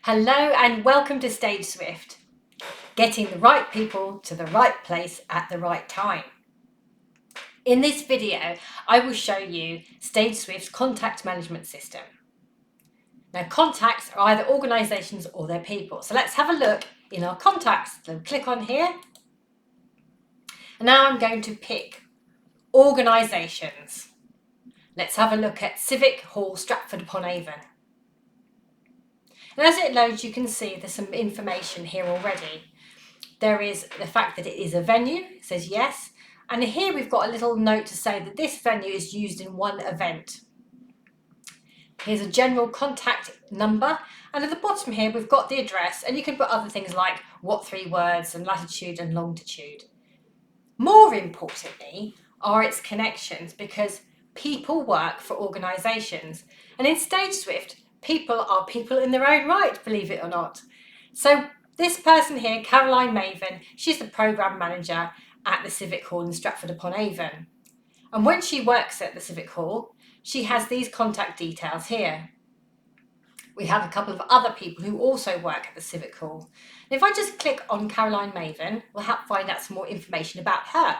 Hello and welcome to StageSwift, getting the right people to the right place at the right time. In this video, I will show you StageSwift's contact management system. Now, contacts are either organisations or their people. So let's have a look in our contacts. So click on here. And now I'm going to pick organisations. Let's have a look at Civic Hall, Stratford-upon-Avon. And as it loads, you can see there's some information here already. There is the fact that it is a venue, it says yes. And here we've got a little note to say that this venue is used in one event. Here's a general contact number. And at the bottom here, we've got the address, and you can put other things like what 3 words and latitude and longitude. More importantly are its connections, because people work for organisations. And in StageSwift, people are people in their own right, believe it or not. So this person here, Caroline Maven, she's the programme manager at the Civic Hall in Stratford-upon-Avon. And when she works at the Civic Hall, she has these contact details here. We have a couple of other people who also work at the Civic Hall. And if I just click on Caroline Maven, we'll help find out some more information about her.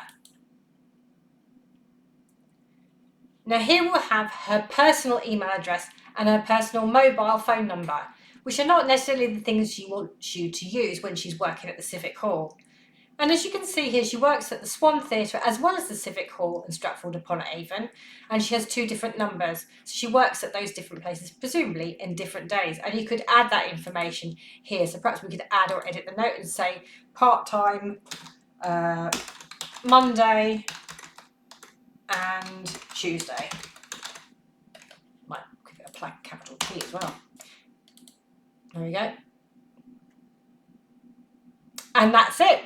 Now here we'll have her personal email address and her personal mobile phone number, which are not necessarily the things she wants you to use when she's working at the Civic Hall. And as you can see here, she works at the Swan Theatre as well as the Civic Hall in Stratford-upon-Avon, and she has 2 different numbers. So she works at those different places, presumably in different days. And you could add that information here. So perhaps we could add or edit the note and say part-time, Monday and Tuesday. Might give it a capital T as well. There we go. And that's it.